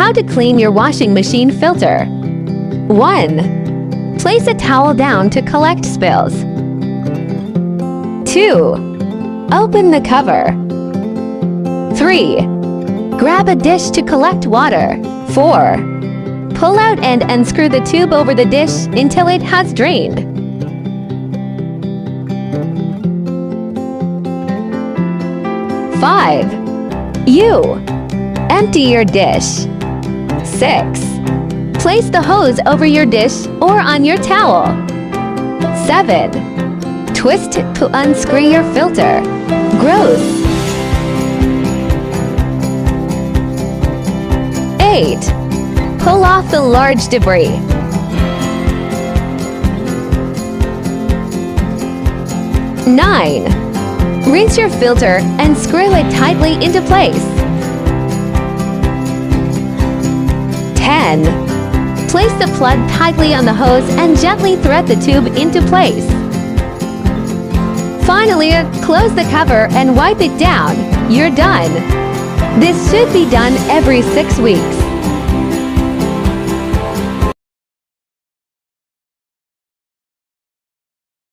How to clean your washing machine filter. 1. Place a towel down to collect spills. 2. Open the cover. 3. Grab a dish to collect water. 4. Pull out and unscrew the tube over the dish until it has drained. 5. Empty your dish. 6. Place the hose over your dish or on your towel. 7. Twist to unscrew your filter. Gross. 8. Pull off the large debris. 9. Rinse your filter and screw it tightly into place. 10. Place the plug tightly on the hose and gently thread the tube into place. Finally, close the cover and wipe it down. You're done. This should be done every 6 weeks.